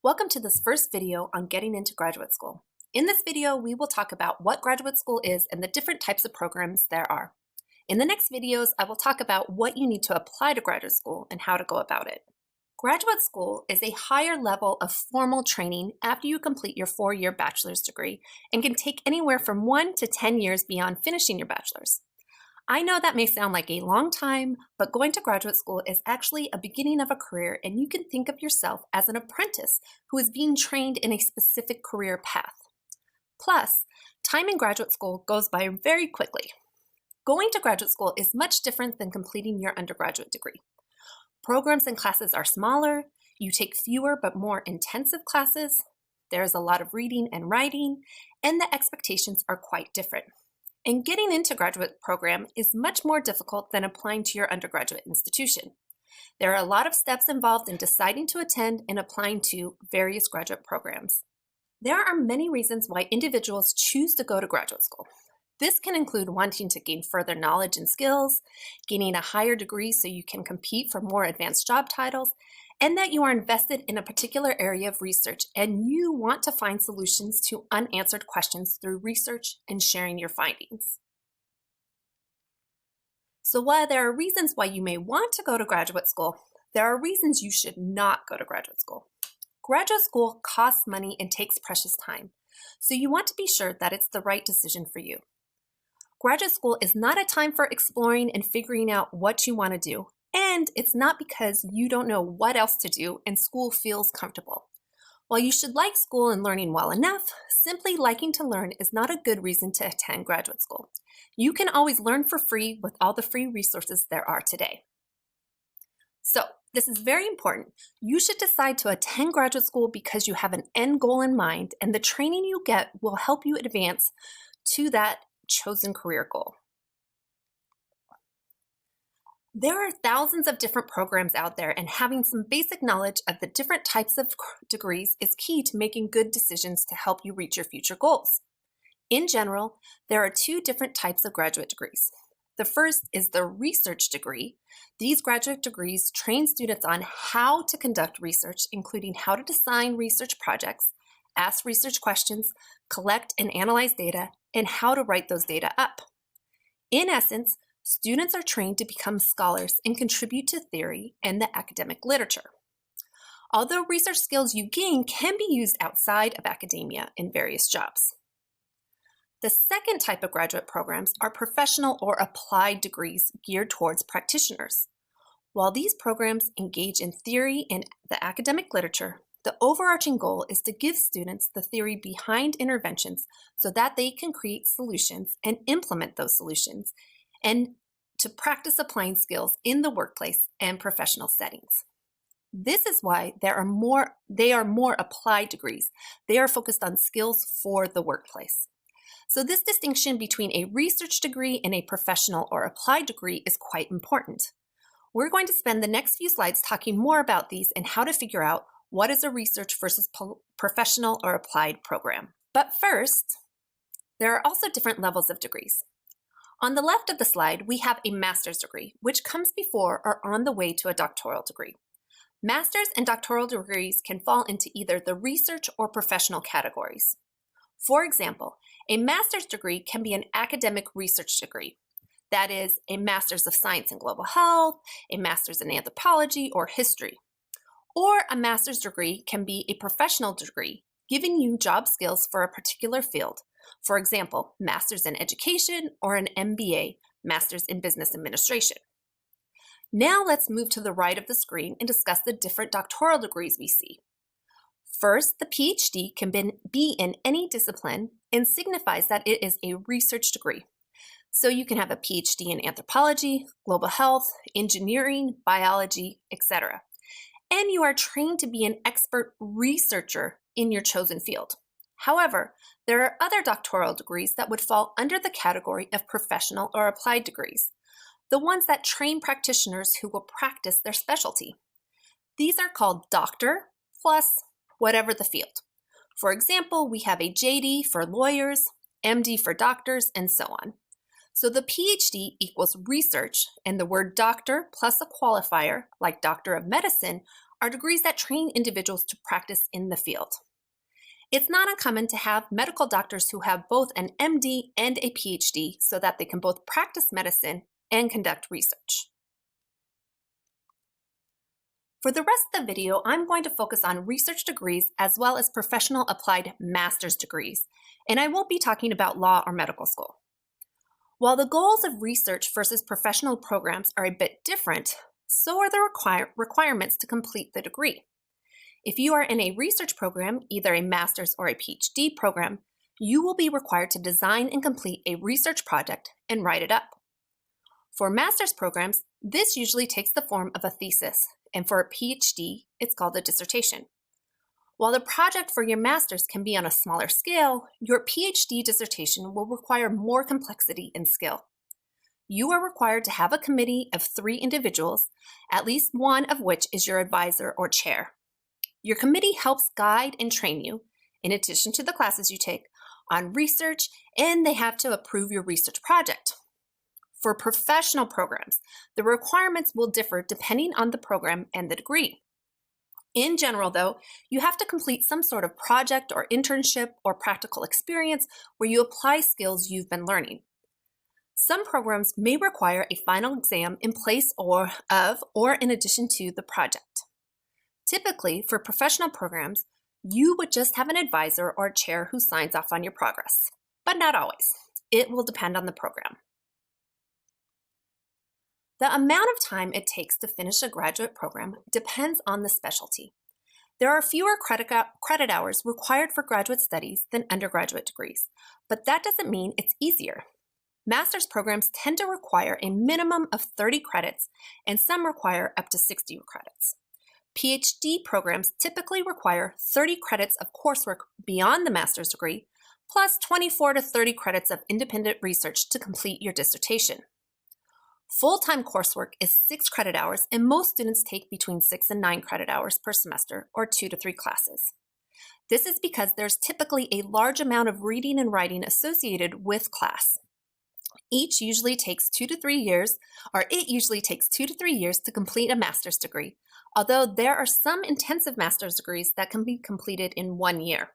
Welcome to this first video on getting into graduate school. In this video, we will talk about what graduate school is and the different types of programs there are. In the next videos, I will talk about what you need to apply to graduate school and how to go about it. Graduate school is a higher level of formal training after you complete your 4-year bachelor's degree and can take anywhere from 1 to 10 years beyond finishing your bachelor's. I know that may sound like a long time, but going to graduate school is actually a beginning of a career, and you can think of yourself as an apprentice who is being trained in a specific career path. Plus, time in graduate school goes by very quickly. Going to graduate school is much different than completing your undergraduate degree. Programs and classes are smaller, you take fewer but more intensive classes, there's a lot of reading and writing, and the expectations are quite different. And getting into graduate program is much more difficult than applying to your undergraduate institution. There are a lot of steps involved in deciding to attend and applying to various graduate programs. There are many reasons why individuals choose to go to graduate school. This can include wanting to gain further knowledge and skills, gaining a higher degree so you can compete for more advanced job titles, and that you are invested in a particular area of research and you want to find solutions to unanswered questions through research and sharing your findings. So while there are reasons why you may want to go to graduate school, there are reasons you should not go to graduate school. Graduate school costs money and takes precious time, so you want to be sure that it's the right decision for you. Graduate school is not a time for exploring and figuring out what you want to do. And it's not because you don't know what else to do and school feels comfortable. While you should like school and learning well enough, simply liking to learn is not a good reason to attend graduate school. You can always learn for free with all the free resources there are today. So, this is very important. You should decide to attend graduate school because you have an end goal in mind, and the training you get will help you advance to that chosen career goal. There are thousands of different programs out there, and having some basic knowledge of the different types of degrees is key to making good decisions to help you reach your future goals. In general, there are 2 different types of graduate degrees. The first is the research degree. These graduate degrees train students on how to conduct research, including how to design research projects, ask research questions, collect and analyze data, and how to write those data up. In essence, students are trained to become scholars and contribute to theory and the academic literature. Although research skills you gain can be used outside of academia in various jobs. The second type of graduate programs are professional or applied degrees geared towards practitioners. While these programs engage in theory and the academic literature, the overarching goal is to give students the theory behind interventions so that they can create solutions and implement those solutions, and to practice applying skills in the workplace and professional settings. This is why they are more applied degrees. They are focused on skills for the workplace. So this distinction between a research degree and a professional or applied degree is quite important. We're going to spend the next few slides talking more about these and how to figure out what is a research versus professional or applied program. But first, there are also different levels of degrees. On the left of the slide, we have a master's degree, which comes before or on the way to a doctoral degree. Master's and doctoral degrees can fall into either the research or professional categories. For example, a master's degree can be an academic research degree. That is, a master's of science in global health, a master's in anthropology or history. Or a master's degree can be a professional degree, giving you job skills for a particular field. For example, Master's in Education or an MBA, Master's in Business Administration. Now let's move to the right of the screen and discuss the different doctoral degrees we see. First, the PhD can be in any discipline and signifies that it is a research degree. So you can have a PhD in anthropology, global health, engineering, biology, etc. And you are trained to be an expert researcher in your chosen field. However, there are other doctoral degrees that would fall under the category of professional or applied degrees, the ones that train practitioners who will practice their specialty. These are called doctor plus whatever the field. For example, we have a JD for lawyers, MD for doctors, and so on. So the PhD equals research, and the word doctor plus a qualifier, like Doctor of Medicine, are degrees that train individuals to practice in the field. It's not uncommon to have medical doctors who have both an MD and a PhD so that they can both practice medicine and conduct research. For the rest of the video, I'm going to focus on research degrees as well as professional applied master's degrees, and I won't be talking about law or medical school. While the goals of research versus professional programs are a bit different, so are the requirements to complete the degree. If you are in a research program, either a master's or a PhD program, you will be required to design and complete a research project and write it up. For master's programs, this usually takes the form of a thesis, and for a PhD, it's called a dissertation. While the project for your master's can be on a smaller scale, your PhD dissertation will require more complexity and skill. You are required to have a committee of 3 individuals, at least one of which is your advisor or chair. Your committee helps guide and train you, in addition to the classes you take, on research, and they have to approve your research project. For professional programs, the requirements will differ depending on the program and the degree. In general, though, you have to complete some sort of project or internship or practical experience where you apply skills you've been learning. Some programs may require a final exam in place or in addition to the project. Typically, for professional programs, you would just have an advisor or a chair who signs off on your progress, but not always. It will depend on the program. The amount of time it takes to finish a graduate program depends on the specialty. There are fewer credit hours required for graduate studies than undergraduate degrees, but that doesn't mean it's easier. Master's programs tend to require a minimum of 30 credits, and some require up to 60 credits. PhD programs typically require 30 credits of coursework beyond the master's degree, plus 24 to 30 credits of independent research to complete your dissertation. Full-time coursework is 6 credit hours, and most students take between 6 and 9 credit hours per semester, or 2 to 3 classes. This is because there's typically a large amount of reading and writing associated with class. It usually takes 2 to 3 years to complete a master's degree, although there are some intensive master's degrees that can be completed in 1 year.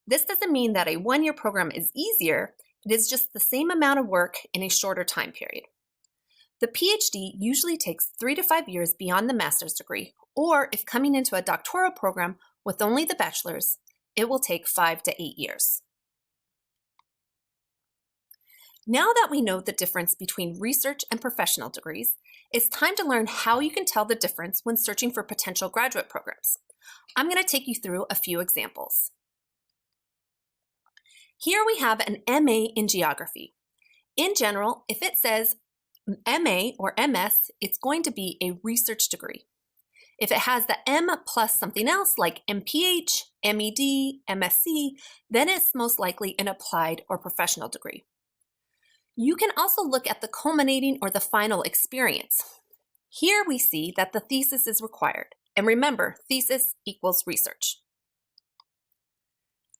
This doesn't mean that a 1-year program is easier, it is just the same amount of work in a shorter time period. The PhD usually takes 3 to 5 years beyond the master's degree, or if coming into a doctoral program with only the bachelor's, it will take 5 to 8 years. Now that we know the difference between research and professional degrees, it's time to learn how you can tell the difference when searching for potential graduate programs. I'm going to take you through a few examples. Here we have an MA in geography. In general, if it says MA or MS, it's going to be a research degree. If it has the M plus something else like MPH, MED, MSc, then it's most likely an applied or professional degree. You can also look at the culminating or the final experience. Here we see that the thesis is required. And remember, thesis equals research.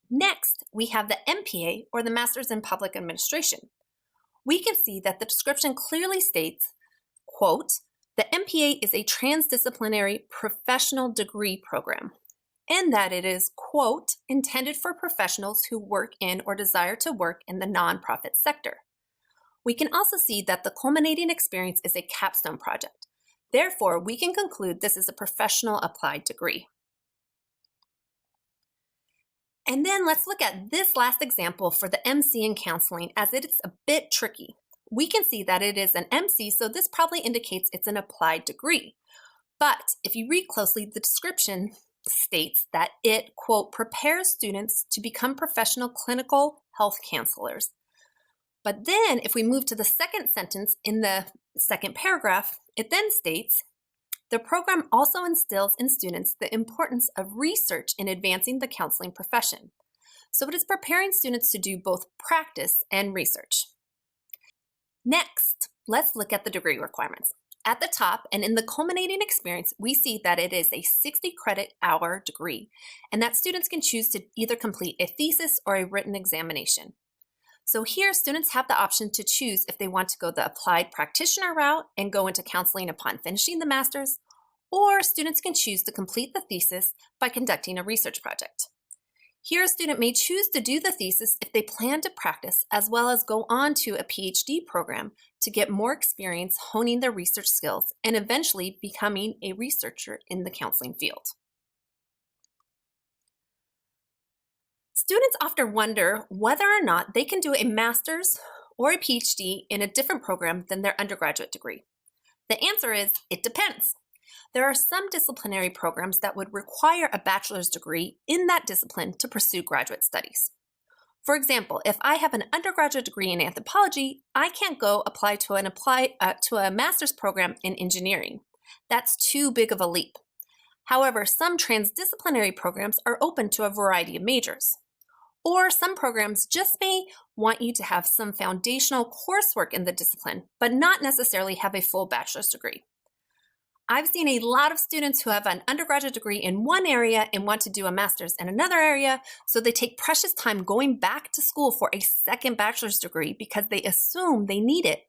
Next, we have the MPA or the Master's in Public Administration. We can see that the description clearly states, quote, the MPA is a transdisciplinary professional degree program, and that it is, quote, intended for professionals who work in or desire to work in the nonprofit sector. We can also see that the culminating experience is a capstone project. Therefore, we can conclude this is a professional applied degree. And then let's look at this last example for the MC in counseling, as it is a bit tricky. We can see that it is an MC, so this probably indicates it's an applied degree. But if you read closely, the description states that it, quote, prepares students to become professional clinical health counselors. But then if we move to the second sentence in the second paragraph, it then states, the program also instills in students the importance of research in advancing the counseling profession. So it is preparing students to do both practice and research. Next, let's look at the degree requirements. At the top and in the culminating experience, we see that it is a 60 credit hour degree and that students can choose to either complete a thesis or a written examination. So here, students have the option to choose if they want to go the applied practitioner route and go into counseling upon finishing the master's, or students can choose to complete the thesis by conducting a research project. Here, a student may choose to do the thesis if they plan to practice, as well as go on to a PhD program to get more experience honing their research skills and eventually becoming a researcher in the counseling field. Students often wonder whether or not they can do a master's or a PhD in a different program than their undergraduate degree. The answer is, it depends. There are some disciplinary programs that would require a bachelor's degree in that discipline to pursue graduate studies. For example, if I have an undergraduate degree in anthropology, I can't go apply to a master's program in engineering. That's too big of a leap. However, some transdisciplinary programs are open to a variety of majors. Or some programs just may want you to have some foundational coursework in the discipline, but not necessarily have a full bachelor's degree. I've seen a lot of students who have an undergraduate degree in one area and want to do a master's in another area, so they take precious time going back to school for a second bachelor's degree because they assume they need it.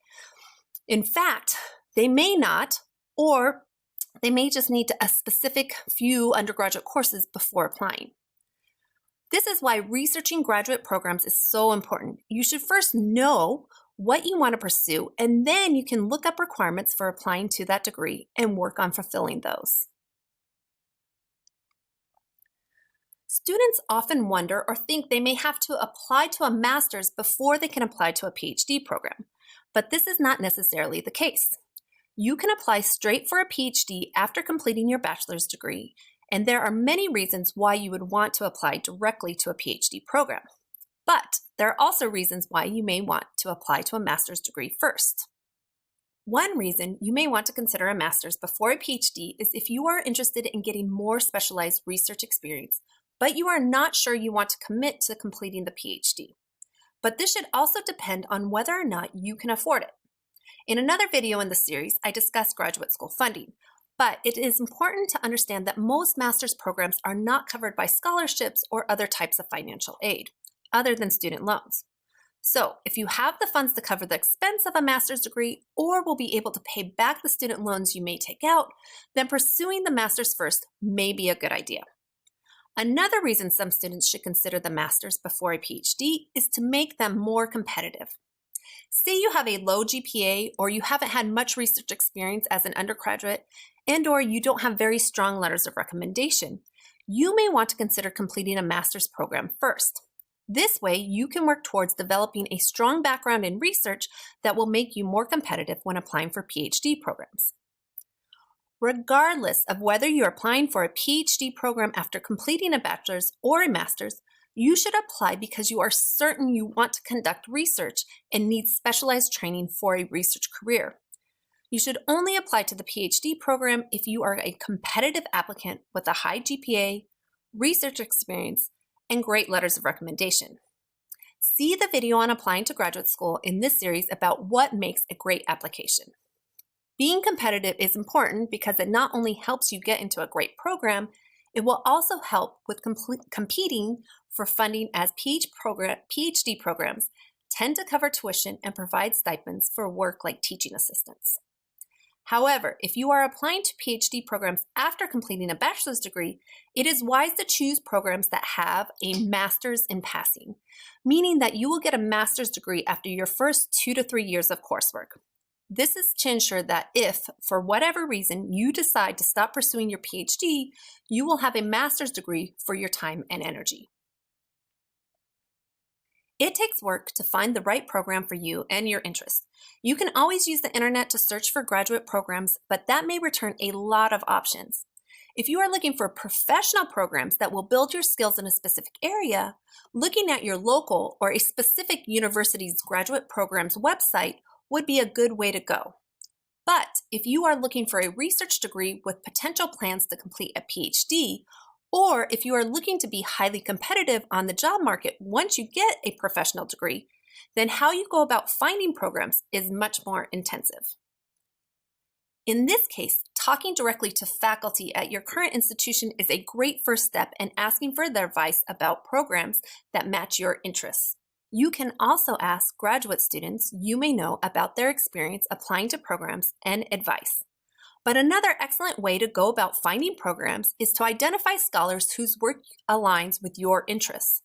In fact, they may not, or they may just need a specific few undergraduate courses before applying. This is why researching graduate programs is so important. You should first know what you want to pursue, and then you can look up requirements for applying to that degree and work on fulfilling those. Students often wonder or think they may have to apply to a master's before they can apply to a PhD program, but this is not necessarily the case. You can apply straight for a PhD after completing your bachelor's degree, and there are many reasons why you would want to apply directly to a PhD program. But there are also reasons why you may want to apply to a master's degree first. One reason you may want to consider a master's before a PhD is if you are interested in getting more specialized research experience, but you are not sure you want to commit to completing the PhD. But this should also depend on whether or not you can afford it. In another video in the series, I discussed graduate school funding, but it is important to understand that most master's programs are not covered by scholarships or other types of financial aid, other than student loans. So if you have the funds to cover the expense of a master's degree or will be able to pay back the student loans you may take out, then pursuing the master's first may be a good idea. Another reason some students should consider the master's before a PhD is to make them more competitive. Say you have a low GPA or you haven't had much research experience as an undergraduate and/or you don't have very strong letters of recommendation. You may want to consider completing a master's program first. This way, you can work towards developing a strong background in research that will make you more competitive when applying for PhD programs. Regardless of whether you're applying for a PhD program after completing a bachelor's or a master's, you should apply because you are certain you want to conduct research and need specialized training for a research career. You should only apply to the PhD program if you are a competitive applicant with a high GPA, research experience, and great letters of recommendation. See the video on applying to graduate school in this series about what makes a great application. Being competitive is important because it not only helps you get into a great program, it will also help with competing for funding as PhD programs tend to cover tuition and provide stipends for work like teaching assistants. However, if you are applying to PhD programs after completing a bachelor's degree, it is wise to choose programs that have a master's in passing, meaning that you will get a master's degree after your first 2 to 3 years of coursework. This is to ensure that if, for whatever reason, you decide to stop pursuing your PhD, you will have a master's degree for your time and energy. It takes work to find the right program for you and your interest. You can always use the internet to search for graduate programs, but that may return a lot of options. If you are looking for professional programs that will build your skills in a specific area, looking at your local or a specific university's graduate program's website would be a good way to go. But if you are looking for a research degree with potential plans to complete a PhD, or if you are looking to be highly competitive on the job market once you get a professional degree, then how you go about finding programs is much more intensive. In this case, talking directly to faculty at your current institution is a great first step in asking for their advice about programs that match your interests. You can also ask graduate students you may know about their experience applying to programs and advice. But another excellent way to go about finding programs is to identify scholars whose work aligns with your interests.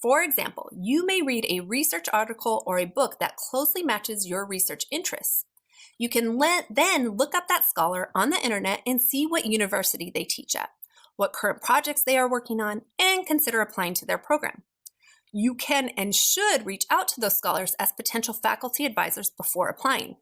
For example, you may read a research article or a book that closely matches your research interests. You can then look up that scholar on the internet and see what university they teach at, what current projects they are working on, and consider applying to their program. You can and should reach out to those scholars as potential faculty advisors before applying.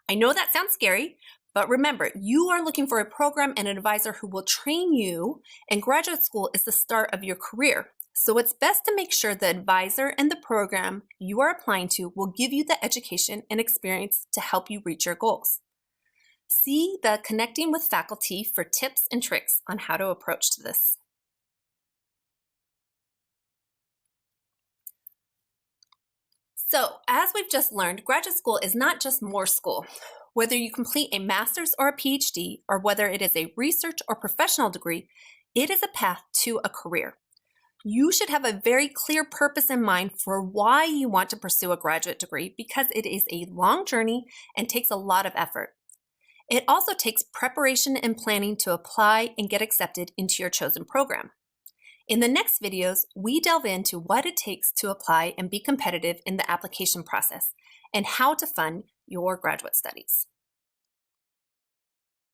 I know that sounds scary, but remember, you are looking for a program and an advisor who will train you, and graduate school is the start of your career. So it's best to make sure the advisor and the program you are applying to will give you the education and experience to help you reach your goals. See the Connecting with Faculty for tips and tricks on how to approach this. So, as we've just learned, graduate school is not just more school. Whether you complete a master's or a PhD, or whether it is a research or professional degree, it is a path to a career. You should have a very clear purpose in mind for why you want to pursue a graduate degree, because it is a long journey and takes a lot of effort. It also takes preparation and planning to apply and get accepted into your chosen program. In the next videos, we delve into what it takes to apply and be competitive in the application process and how to fund your graduate studies.